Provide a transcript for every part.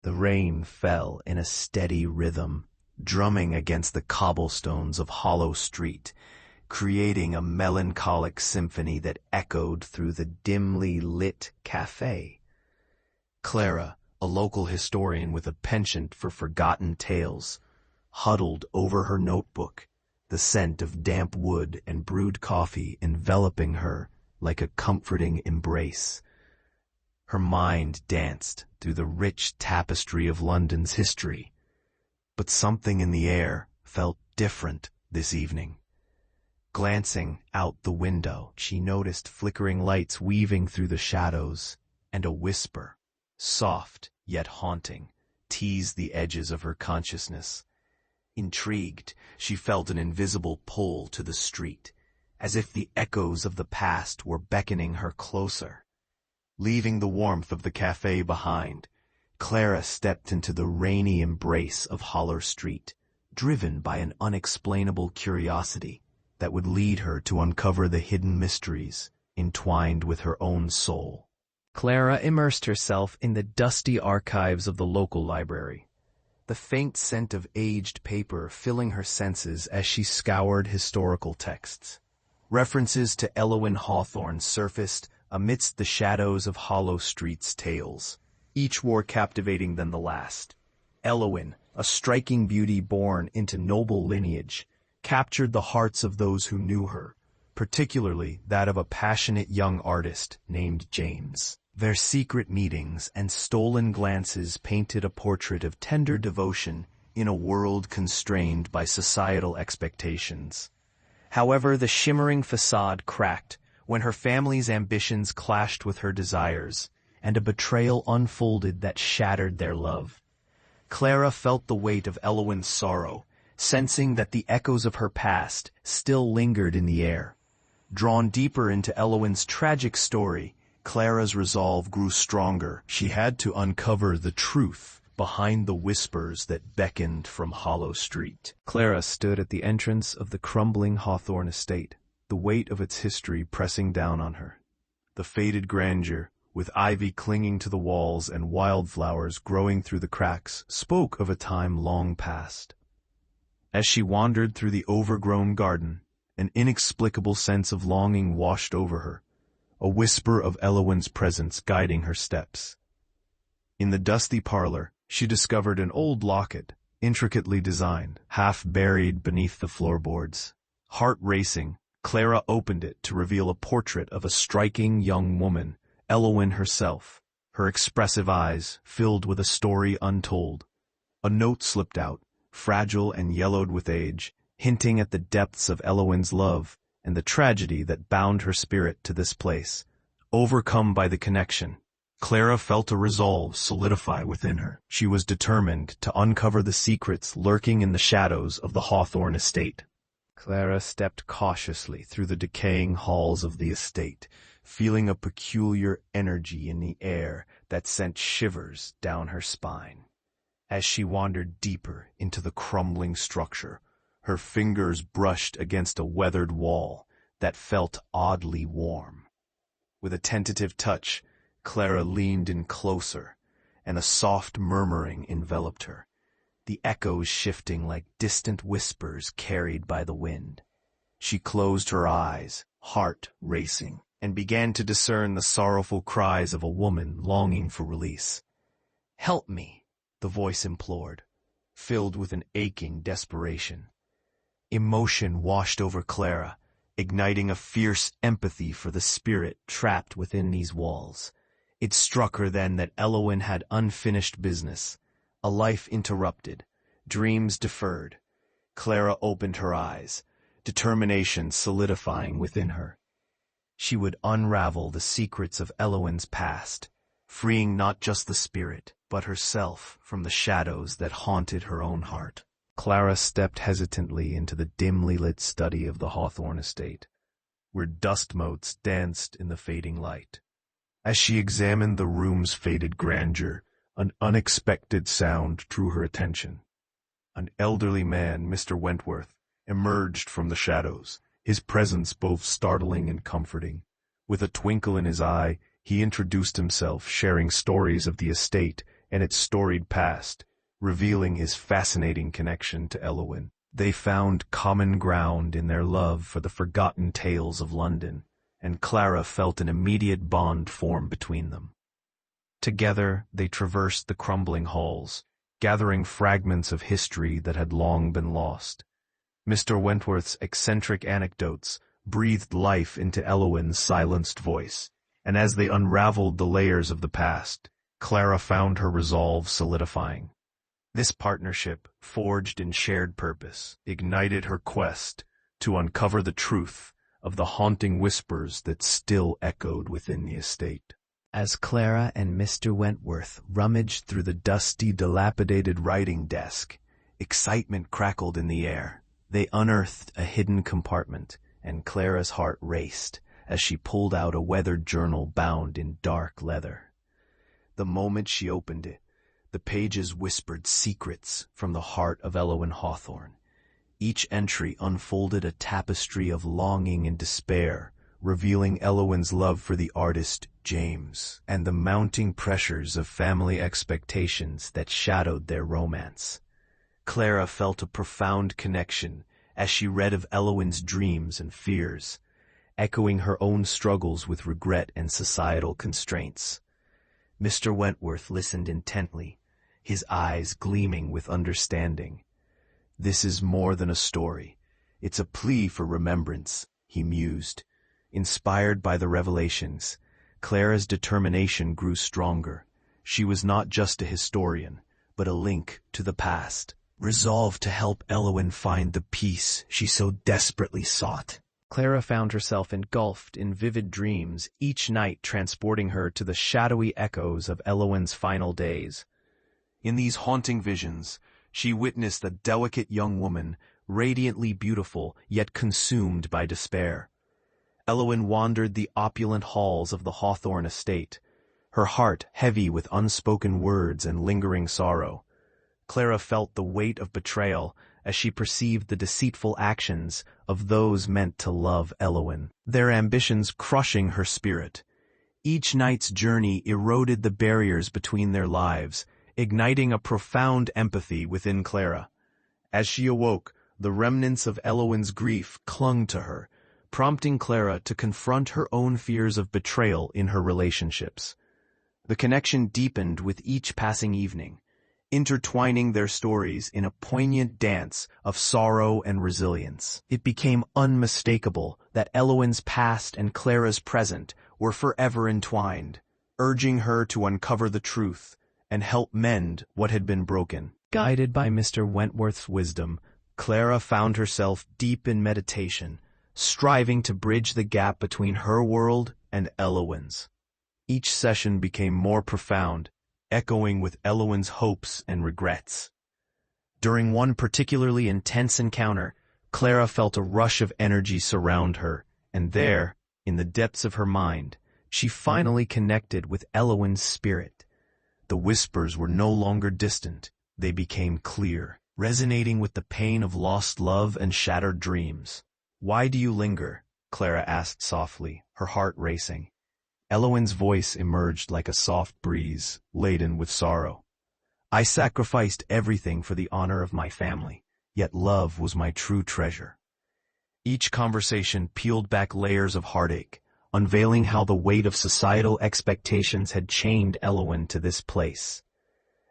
The rain fell in a steady rhythm, drumming against the cobblestones of Hollow Street, creating a melancholic symphony that echoed through the dimly lit cafe. Clara, a local historian with a penchant for forgotten tales, huddled over her notebook, the scent of damp wood and brewed coffee enveloping her like a comforting embrace. Her mind danced through the rich tapestry of London's history, but something in the air felt different this evening. Glancing out the window, she noticed flickering lights weaving through the shadows, and a whisper, soft yet haunting, teased the edges of her consciousness. Intrigued, she felt an invisible pull to the street, as if the echoes of the past were beckoning her closer. Leaving the warmth of the cafe behind, Clara stepped into the rainy embrace of Hollow Street, driven by an unexplainable curiosity that would lead her to uncover the hidden mysteries entwined with her own soul. Clara immersed herself in the dusty archives of the local library, the faint scent of aged paper filling her senses as she scoured historical texts. References to Elwyn Hawthorne surfaced amidst the shadows of Hollow Street's tales, each more captivating than the last. Elwyn, a striking beauty born into noble lineage, captured the hearts of those who knew her, particularly that of a passionate young artist named James. Their secret meetings and stolen glances painted a portrait of tender devotion in a world constrained by societal expectations. However, the shimmering facade cracked when her family's ambitions clashed with her desires, and a betrayal unfolded that shattered their love. Clara felt the weight of Elwyn's sorrow, sensing that the echoes of her past still lingered in the air. Drawn deeper into Elwyn's tragic story, Clara's resolve grew stronger. She had to uncover the truth behind the whispers that beckoned from Hollow Street. Clara stood at the entrance of the crumbling Hawthorne estate, the weight of its history pressing down on her. The faded grandeur, with ivy clinging to the walls and wildflowers growing through the cracks, spoke of a time long past. As she wandered through the overgrown garden, an inexplicable sense of longing washed over her, a whisper of Elwyn's presence guiding her steps. In the dusty parlor, she discovered an old locket, intricately designed, half buried beneath the floorboards. Heart racing, Clara opened it to reveal a portrait of a striking young woman, Elwyn herself, her expressive eyes filled with a story untold. A note slipped out, fragile and yellowed with age, hinting at the depths of Elwyn's love and the tragedy that bound her spirit to this place. Overcome by the connection, Clara felt a resolve solidify within her. She was determined to uncover the secrets lurking in the shadows of the Hawthorne estate. Clara stepped cautiously through the decaying halls of the estate, feeling a peculiar energy in the air that sent shivers down her spine. As she wandered deeper into the crumbling structure, her fingers brushed against a weathered wall that felt oddly warm. With a tentative touch, Clara leaned in closer, and a soft murmuring enveloped her, the echoes shifting like distant whispers carried by the wind. She closed her eyes, heart racing, and began to discern the sorrowful cries of a woman longing for release. "Help me," the voice implored, filled with an aching desperation. Emotion washed over Clara, igniting a fierce empathy for the spirit trapped within these walls. It struck her then that Elwyn had unfinished business, a life interrupted, dreams deferred. Clara opened her eyes, determination solidifying within her. She would unravel the secrets of Elwyn's past, freeing not just the spirit, but herself from the shadows that haunted her own heart. Clara stepped hesitantly into the dimly lit study of the Hawthorne estate, where dust motes danced in the fading light. As she examined the room's faded grandeur, an unexpected sound drew her attention. An elderly man, Mr. Wentworth, emerged from the shadows, his presence both startling and comforting. With a twinkle in his eye, he introduced himself, sharing stories of the estate and its storied past, revealing his fascinating connection to Elowyn. They found common ground in their love for the forgotten tales of London, and Clara felt an immediate bond form between them. Together, they traversed the crumbling halls, gathering fragments of history that had long been lost. Mr. Wentworth's eccentric anecdotes breathed life into Elowyn's silenced voice, and as they unraveled the layers of the past, Clara found her resolve solidifying. This partnership, forged in shared purpose, ignited her quest to uncover the truth of the haunting whispers that still echoed within the estate. As Clara and Mr. Wentworth rummaged through the dusty, dilapidated writing desk, excitement crackled in the air. They unearthed a hidden compartment, and Clara's heart raced as she pulled out a weathered journal bound in dark leather. The moment she opened it, the pages whispered secrets from the heart of Elowyn Hawthorne. Each entry unfolded a tapestry of longing and despair, revealing Elowyn's love for the artist James, and the mounting pressures of family expectations that shadowed their romance. Clara felt a profound connection as she read of Elowyn's dreams and fears, echoing her own struggles with regret and societal constraints. Mr. Wentworth listened intently, his eyes gleaming with understanding. "This is more than a story. It's a plea for remembrance," he mused. Inspired by the revelations, Clara's determination grew stronger. She was not just a historian, but a link to the past, resolved to help Elowyn find the peace she so desperately sought. Clara found herself engulfed in vivid dreams, each night transporting her to the shadowy echoes of Elowyn's final days. In these haunting visions, she witnessed a delicate young woman, radiantly beautiful yet consumed by despair. Elowyn wandered the opulent halls of the Hawthorne estate, her heart heavy with unspoken words and lingering sorrow. Clara felt the weight of betrayal as she perceived the deceitful actions of those meant to love Elowyn, their ambitions crushing her spirit. Each night's journey eroded the barriers between their lives, igniting a profound empathy within Clara. As she awoke, the remnants of Elowyn's grief clung to her, prompting Clara to confront her own fears of betrayal in her relationships. The connection deepened with each passing evening, intertwining their stories in a poignant dance of sorrow and resilience. It became unmistakable that Elowyn's past and Clara's present were forever entwined, urging her to uncover the truth and help mend what had been broken. Guided by Mr. Wentworth's wisdom, Clara found herself deep in meditation, striving to bridge the gap between her world and Elowyn's. Each session became more profound, echoing with Elowyn's hopes and regrets. During one particularly intense encounter, Clara felt a rush of energy surround her, and there, in the depths of her mind, she finally connected with Elowyn's spirit. The whispers were no longer distant, they became clear, resonating with the pain of lost love and shattered dreams. "Why do you linger?" Clara asked softly, her heart racing. Elowyn's voice emerged like a soft breeze, laden with sorrow. "I sacrificed everything for the honor of my family, yet love was my true treasure." Each conversation peeled back layers of heartache, unveiling how the weight of societal expectations had chained Elowyn to this place.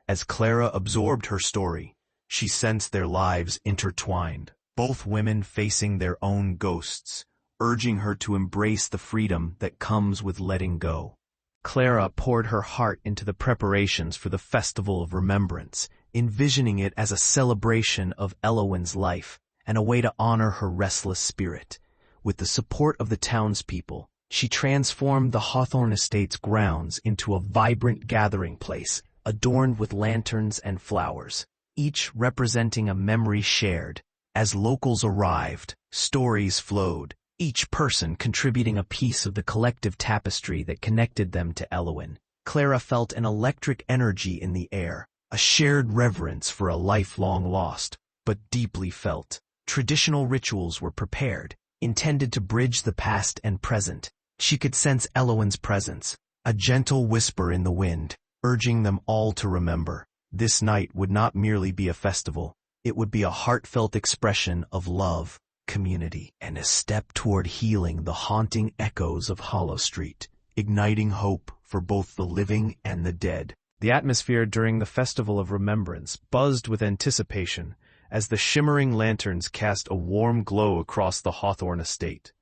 As Clara absorbed her story, she sensed their lives intertwined, both women facing their own ghosts, urging her to embrace the freedom that comes with letting go. Clara poured her heart into the preparations for the Festival of Remembrance, envisioning it as a celebration of Elowyn's life and a way to honor her restless spirit. With the support of the townspeople, she transformed the Hawthorne Estate's grounds into a vibrant gathering place, adorned with lanterns and flowers, each representing a memory shared. As locals arrived, stories flowed, each person contributing a piece of the collective tapestry that connected them to Elowyn. Clara felt an electric energy in the air, a shared reverence for a life long lost, but deeply felt. Traditional rituals were prepared, intended to bridge the past and present. She could sense Elowyn's presence, a gentle whisper in the wind, urging them all to remember. This night would not merely be a festival, it would be a heartfelt expression of love, community, and a step toward healing the haunting echoes of Hollow Street, igniting hope for both the living and the dead. The atmosphere during the Festival of Remembrance buzzed with anticipation as the shimmering lanterns cast a warm glow across the Hawthorne estate.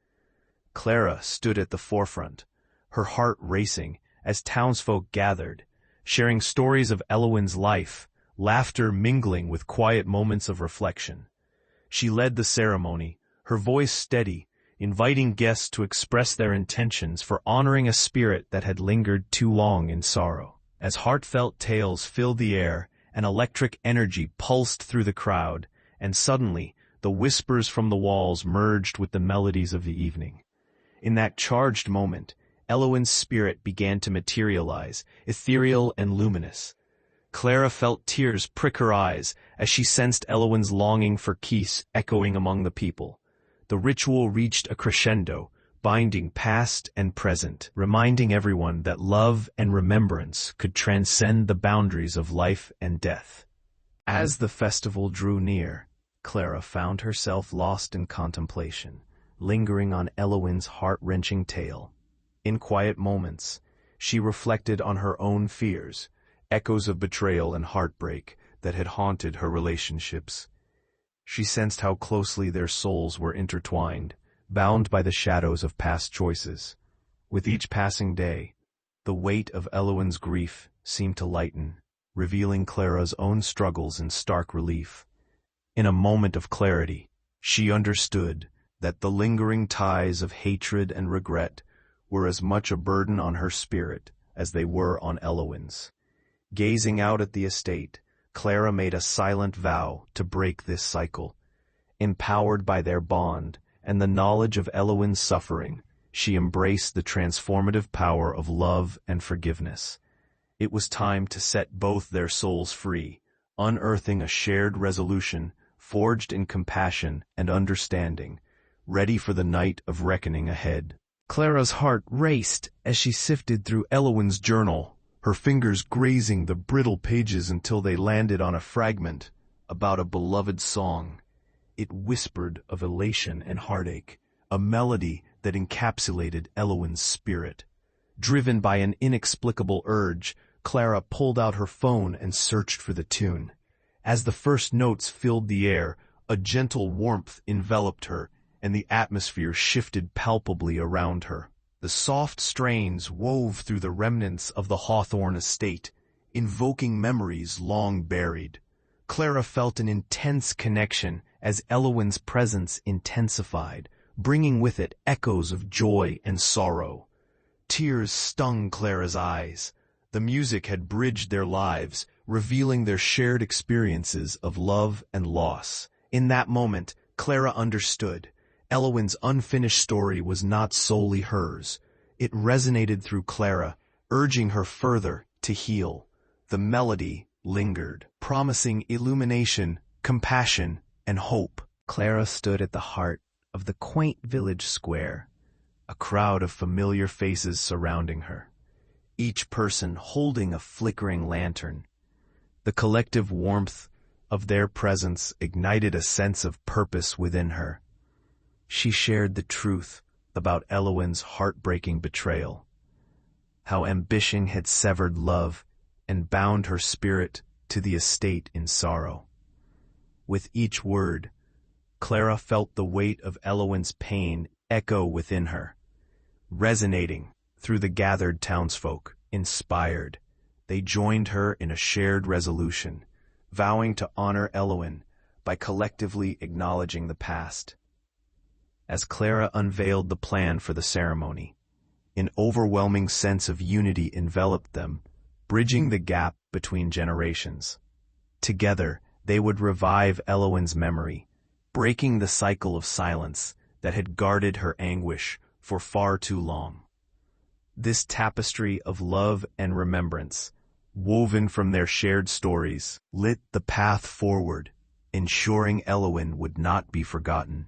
Clara stood at the forefront, her heart racing as townsfolk gathered, sharing stories of Elowyn's life, laughter mingling with quiet moments of reflection. She led the ceremony, her voice steady, inviting guests to express their intentions for honoring a spirit that had lingered too long in sorrow. As heartfelt tales filled the air, an electric energy pulsed through the crowd, and suddenly the whispers from the walls merged with the melodies of the evening. In that charged moment, Elowyn's spirit began to materialize, ethereal and luminous. Clara felt tears prick her eyes as she sensed Elowyn's longing for peace echoing among the people. The ritual reached a crescendo, binding past and present, reminding everyone that love and remembrance could transcend the boundaries of life and death. As the festival drew near, Clara found herself lost in contemplation, lingering on Elowyn's heart-wrenching tale. In quiet moments, she reflected on her own fears, echoes of betrayal and heartbreak that had haunted her relationships. She sensed how closely their souls were intertwined, bound by the shadows of past choices. With each passing day, the weight of Elowyn's grief seemed to lighten, revealing Clara's own struggles in stark relief. In a moment of clarity, she understood that the lingering ties of hatred and regret were as much a burden on her spirit as they were on Elowyn's. Gazing out at the estate, Clara made a silent vow to break this cycle. Empowered by their bond and the knowledge of Elowyn's suffering, she embraced the transformative power of love and forgiveness. It was time to set both their souls free, unearthing a shared resolution forged in compassion and understanding, ready for the night of reckoning ahead. Clara's heart raced as she sifted through Elowyn's journal, her fingers grazing the brittle pages until they landed on a fragment about a beloved song. It whispered of elation and heartache, a melody that encapsulated Elowyn's spirit. Driven by an inexplicable urge, Clara pulled out her phone and searched for the tune. As the first notes filled the air, a gentle warmth enveloped her, and the atmosphere shifted palpably around her. The soft strains wove through the remnants of the Hawthorne estate, invoking memories long buried. Clara felt an intense connection as Elowyn's presence intensified, bringing with it echoes of joy and sorrow. Tears stung Clara's eyes. The music had bridged their lives, revealing their shared experiences of love and loss. In that moment, Clara understood. Elowyn's unfinished story was not solely hers. It resonated through Clara, urging her further to heal. The melody lingered, promising illumination, compassion, and hope. Clara stood at the heart of the quaint village square, a crowd of familiar faces surrounding her, each person holding a flickering lantern. The collective warmth of their presence ignited a sense of purpose within her. She shared the truth about Elowyn's heartbreaking betrayal, how ambition had severed love and bound her spirit to the estate in sorrow. With each word, Clara felt the weight of Elowyn's pain echo within her. Resonating through the gathered townsfolk, inspired, they joined her in a shared resolution, vowing to honor Elowyn by collectively acknowledging the past. As Clara unveiled the plan for the ceremony, an overwhelming sense of unity enveloped them, bridging the gap between generations. Together, they would revive Elowyn's memory, breaking the cycle of silence that had guarded her anguish for far too long. This tapestry of love and remembrance, woven from their shared stories, lit the path forward, ensuring Elowyn would not be forgotten.